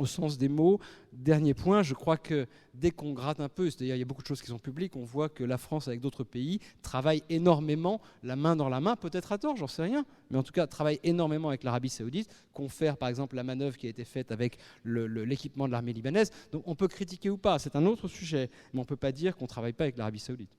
sens des mots. Dernier point, je crois que dès qu'on gratte un peu, c'est-à-dire il y a beaucoup de choses qui sont publiques, on voit que la France avec d'autres pays travaille énormément, la main dans la main, peut-être à tort, j'en sais rien, mais en tout cas travaille énormément avec l'Arabie saoudite, confère par exemple la manœuvre qui a été faite avec l'équipement de l'armée libanaise. Donc on peut critiquer ou pas, c'est un autre sujet, mais on ne peut pas dire qu'on ne travaille pas avec l'Arabie saoudite.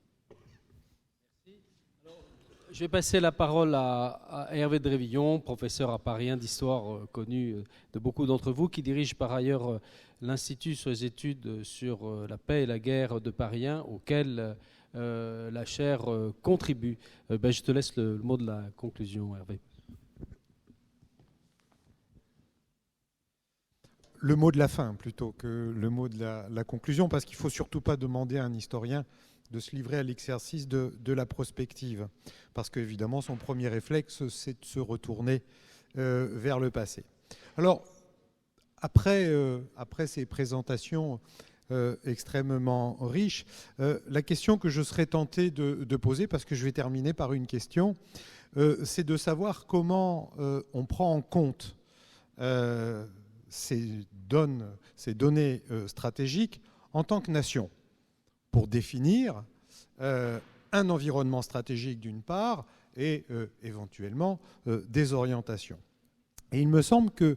Je vais passer la parole à Hervé Drévillon, professeur à Paris 1 d'histoire connu de beaucoup d'entre vous, qui dirige par ailleurs l'Institut sur les études sur la paix et la guerre de Paris 1, auquel la chaire contribue. Je te laisse le mot de la conclusion, Hervé. Le mot de la fin plutôt que le mot de la conclusion, parce qu'il ne faut surtout pas demander à un historien de se livrer à l'exercice de la prospective, parce qu'évidemment son premier réflexe c'est de se retourner vers le passé. Alors après ces présentations extrêmement riches, la question que je serais tenté de poser, parce que je vais terminer par une question, c'est de savoir comment on prend en compte ces données stratégiques en tant que nation, pour définir un environnement stratégique d'une part et éventuellement des orientations. Et il me semble que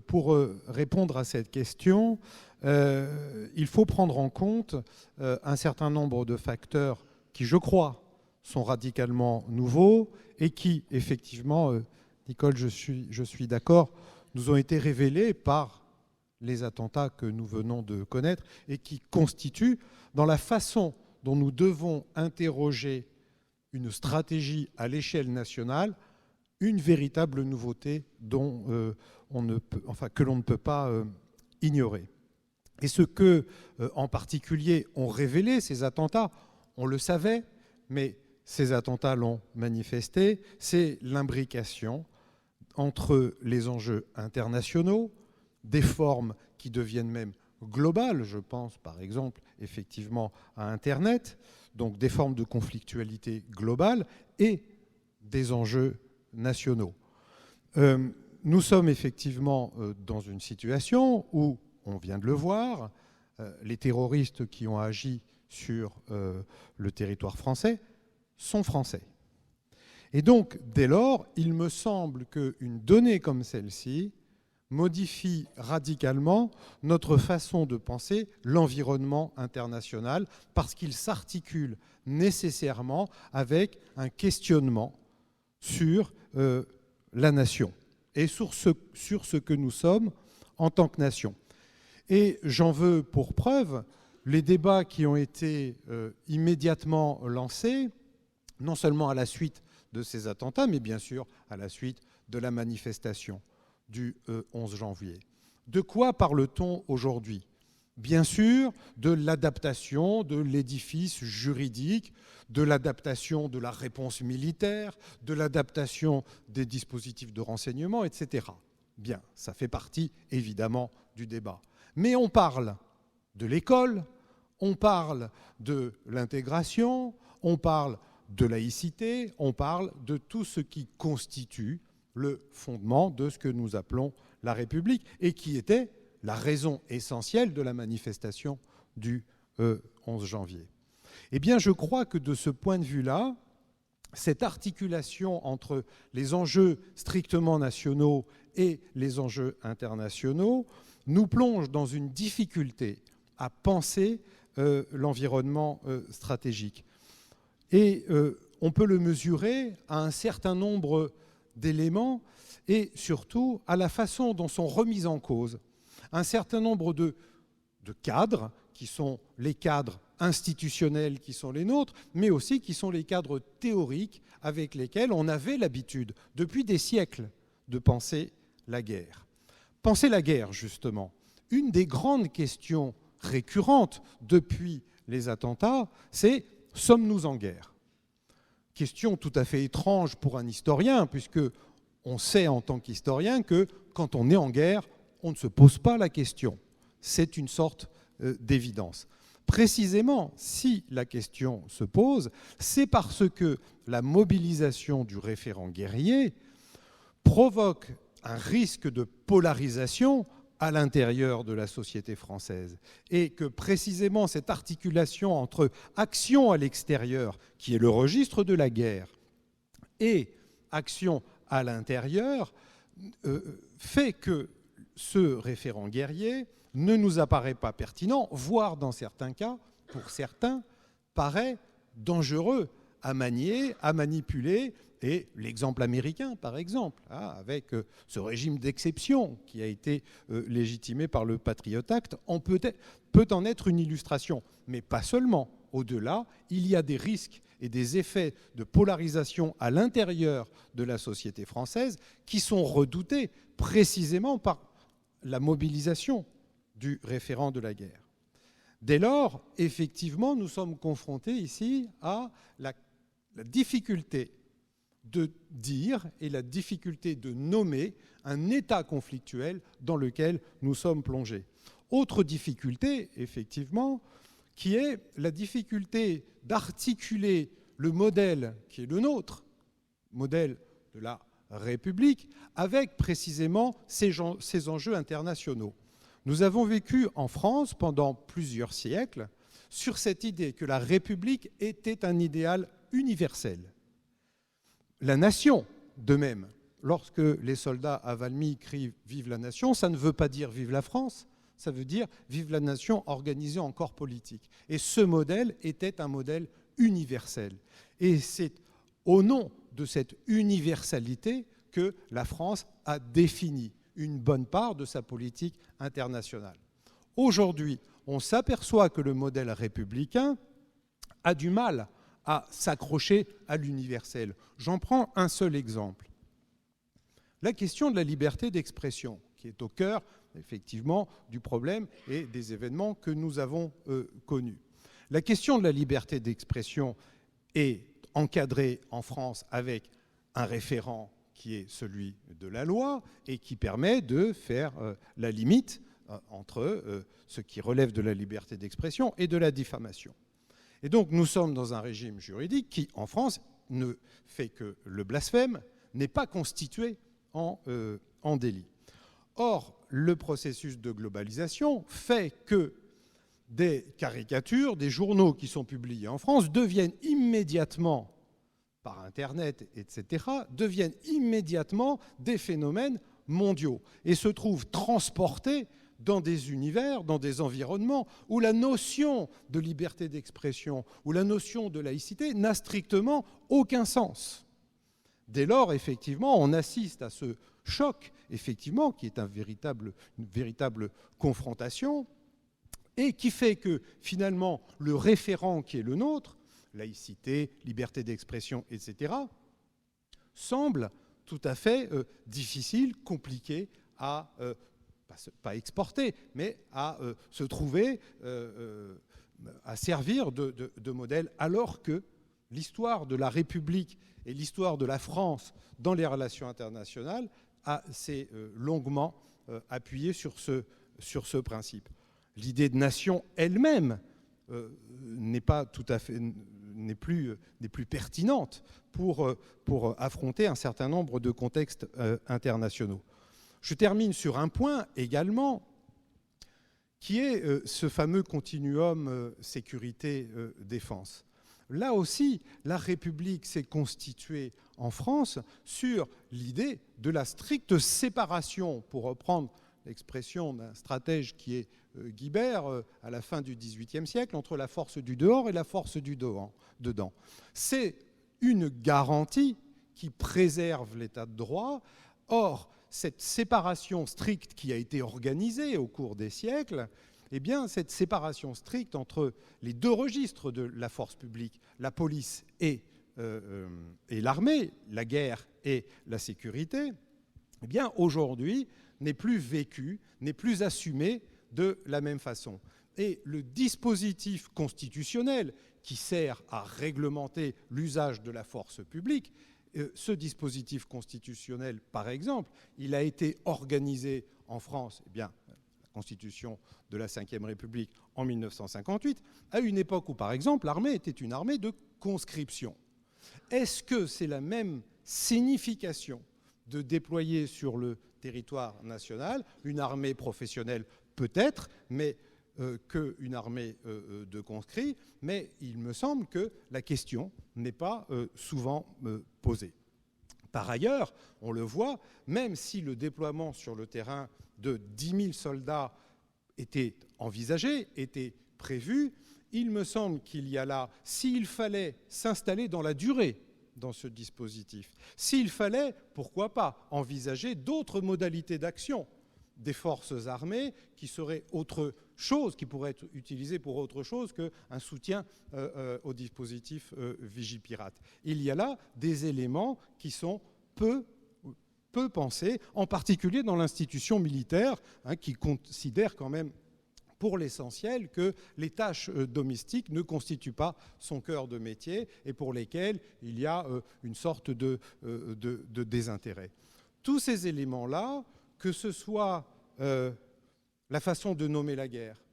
pour répondre à cette question, il faut prendre en compte un certain nombre de facteurs qui, je crois, sont radicalement nouveaux et qui, effectivement, Nicole, je suis d'accord, nous ont été révélés par les attentats que nous venons de connaître et qui constituent, dans la façon dont nous devons interroger une stratégie à l'échelle nationale, une véritable nouveauté dont que l'on ne peut pas ignorer. Et ce que, en particulier, ont révélé ces attentats, on le savait, mais ces attentats l'ont manifesté, c'est l'imbrication entre les enjeux internationaux, des formes qui deviennent même globales, je pense par exemple effectivement à Internet, donc des formes de conflictualité globale et des enjeux nationaux. Nous sommes effectivement dans une situation où, on vient de le voir, les terroristes qui ont agi sur le territoire français sont français. Et donc, dès lors, il me semble qu'une donnée comme celle-ci modifie radicalement notre façon de penser l'environnement international parce qu'il s'articule nécessairement avec un questionnement sur la nation et sur ce que nous sommes en tant que nation. Et j'en veux pour preuve les débats qui ont été immédiatement lancés, non seulement à la suite de ces attentats, mais bien sûr à la suite de la manifestation du 11 janvier. De quoi parle-t-on aujourd'hui ? Bien sûr, de l'adaptation de l'édifice juridique, de l'adaptation de la réponse militaire, de l'adaptation des dispositifs de renseignement, etc. Bien, ça fait partie évidemment du débat. Mais on parle de l'école, on parle de l'intégration, on parle de laïcité, on parle de tout ce qui constitue le fondement de ce que nous appelons la République et qui était la raison essentielle de la manifestation du 11 janvier. Eh bien, je crois que de ce point de vue-là, cette articulation entre les enjeux strictement nationaux et les enjeux internationaux nous plonge dans une difficulté à penser l'environnement stratégique. Et on peut le mesurer à un certain nombre d'éléments et surtout à la façon dont sont remises en cause un certain nombre de cadres qui sont les cadres institutionnels qui sont les nôtres, mais aussi qui sont les cadres théoriques avec lesquels on avait l'habitude, depuis des siècles, de penser la guerre. Penser la guerre, justement. Une des grandes questions récurrentes depuis les attentats, c'est « sommes-nous en guerre ?» Question tout à fait étrange pour un historien, puisque on sait en tant qu'historien que quand on est en guerre, on ne se pose pas la question. C'est une sorte d'évidence. Précisément, si la question se pose, c'est parce que la mobilisation du référent guerrier provoque un risque de polarisation à l'intérieur de la société française et que précisément cette articulation entre action à l'extérieur, qui est le registre de la guerre, et action à l'intérieur, fait que ce référent guerrier ne nous apparaît pas pertinent, voire dans certains cas, pour certains, paraît dangereux à manier, à manipuler. Et l'exemple américain, par exemple, avec ce régime d'exception qui a été légitimé par le Patriot Act, peut en être une illustration. Mais pas seulement. Au-delà, il y a des risques et des effets de polarisation à l'intérieur de la société française qui sont redoutés précisément par la mobilisation du référent de la guerre. Dès lors, effectivement, nous sommes confrontés ici à la difficulté de dire et la difficulté de nommer un état conflictuel dans lequel nous sommes plongés. Autre difficulté, effectivement, qui est la difficulté d'articuler le modèle qui est le nôtre, modèle de la République, avec précisément ces enjeux internationaux. Nous avons vécu en France pendant plusieurs siècles sur cette idée que la République était un idéal universel. La nation, de même, lorsque les soldats à Valmy crient « Vive la nation », ça ne veut pas dire « Vive la France », ça veut dire « Vive la nation organisée en corps politique ». Et ce modèle était un modèle universel. Et c'est au nom de cette universalité que la France a défini une bonne part de sa politique internationale. Aujourd'hui, on s'aperçoit que le modèle républicain a du mal à s'accrocher à l'universel. J'en prends un seul exemple. la question de la liberté d'expression, qui est au cœur, effectivement, du problème et des événements que nous avons connus. La question de la liberté d'expression est encadrée en France avec un référent qui est celui de la loi et qui permet de faire la limite entre ce qui relève de la liberté d'expression et de la diffamation. Et donc nous sommes dans un régime juridique qui, en France, ne fait que le blasphème n'est pas constitué en délit. Or, le processus de globalisation fait que des caricatures, des journaux qui sont publiés en France deviennent immédiatement, par Internet, etc., deviennent immédiatement des phénomènes mondiaux et se trouvent transportés dans des univers, dans des environnements où la notion de liberté d'expression, où la notion de laïcité n'a strictement aucun sens. Dès lors, effectivement, on assiste à ce choc, effectivement, qui est une véritable confrontation, et qui fait que, finalement, le référent qui est le nôtre, laïcité, liberté d'expression, etc., semble tout à fait difficile, compliqué à, pas exporter, mais à se trouver, à servir de modèle, alors que l'histoire de la République et l'histoire de la France dans les relations internationales s'est longuement appuyée sur ce principe. L'idée de nation elle-même n'est plus pertinente pour affronter un certain nombre de contextes internationaux. Je termine sur un point également, qui est ce fameux continuum sécurité-défense. Là aussi, la République s'est constituée en France sur l'idée de la stricte séparation, pour reprendre l'expression d'un stratège qui est Guibert à la fin du XVIIIe siècle, entre la force du dehors et la force du dedans. C'est une garantie qui préserve l'état de droit. Or, cette séparation stricte qui a été organisée au cours des siècles, eh bien, cette séparation stricte entre les deux registres de la force publique, la police et l'armée, la guerre et la sécurité, eh bien, aujourd'hui, n'est plus vécue, n'est plus assumée de la même façon. Et le dispositif constitutionnel qui sert à réglementer l'usage de la force publique, ce dispositif constitutionnel, par exemple, il a été organisé en France, eh bien, la Constitution de la Ve République en 1958, à une époque où, par exemple, l'armée était une armée de conscription. Est-ce que c'est la même signification de déployer sur le territoire national une armée professionnelle? Peut-être, mais qu'une armée de conscrits, mais il me semble que la question n'est pas souvent posée. Par ailleurs, on le voit, même si le déploiement sur le terrain de 10 000 soldats était envisagé, était prévu, il me semble qu'il y a là, s'il fallait s'installer dans la durée dans ce dispositif, s'il fallait, pourquoi pas, envisager d'autres modalités d'action des forces armées qui seraient autre chose, qui pourraient être utilisées pour autre chose qu'un soutien au dispositif Vigipirate. Il y a là des éléments qui sont peu pensés, en particulier dans l'institution militaire, qui considère quand même pour l'essentiel que les tâches domestiques ne constituent pas son cœur de métier et pour lesquelles il y a une sorte de désintérêt. Tous ces éléments-là, que ce soit la façon de nommer la guerre,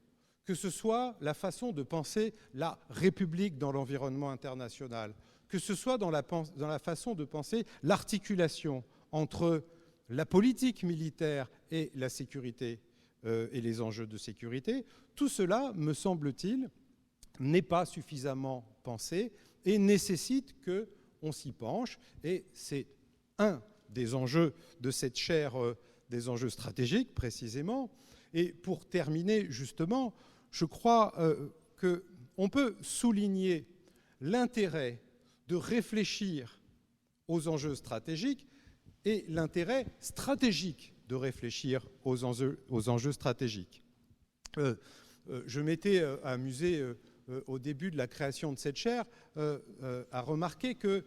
que ce soit la façon de penser la République dans l'environnement international, que ce soit dans la façon de penser l'articulation entre la politique militaire et la sécurité et les enjeux de sécurité, tout cela, me semble-t-il, n'est pas suffisamment pensé et nécessite qu'on s'y penche. Et c'est un des enjeux de cette chaire des enjeux stratégiques, précisément. Et pour terminer, justement, je crois qu'on peut souligner l'intérêt de réfléchir aux enjeux stratégiques et l'intérêt stratégique de réfléchir aux enjeux stratégiques. Je m'étais amusé au début de la création de cette chaire, a remarqué que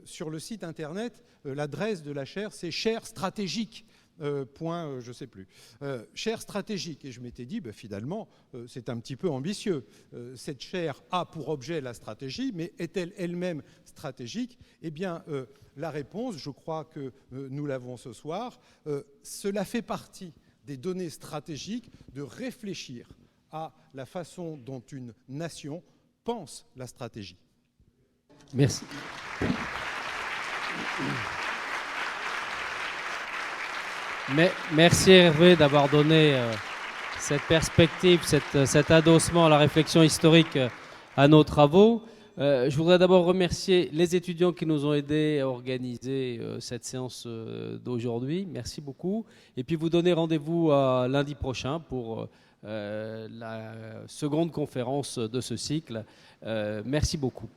sur le site internet, l'adresse de la chaire, c'est chaire stratégique. Je ne sais plus. Chaire stratégique. Et je m'étais dit, finalement, c'est un petit peu ambitieux. Cette chaire a pour objet la stratégie, mais est-elle elle-même stratégique? Eh bien, la réponse, je crois que nous l'avons ce soir, cela fait partie des données stratégiques de réfléchir à la façon dont une nation pense la stratégie. Merci. Merci Hervé d'avoir donné cette perspective, cet adossement à la réflexion historique à nos travaux. Je voudrais d'abord remercier les étudiants qui nous ont aidés à organiser cette séance d'aujourd'hui. Merci beaucoup. Et puis vous donner rendez-vous à lundi prochain pour la seconde conférence de ce cycle. Merci beaucoup.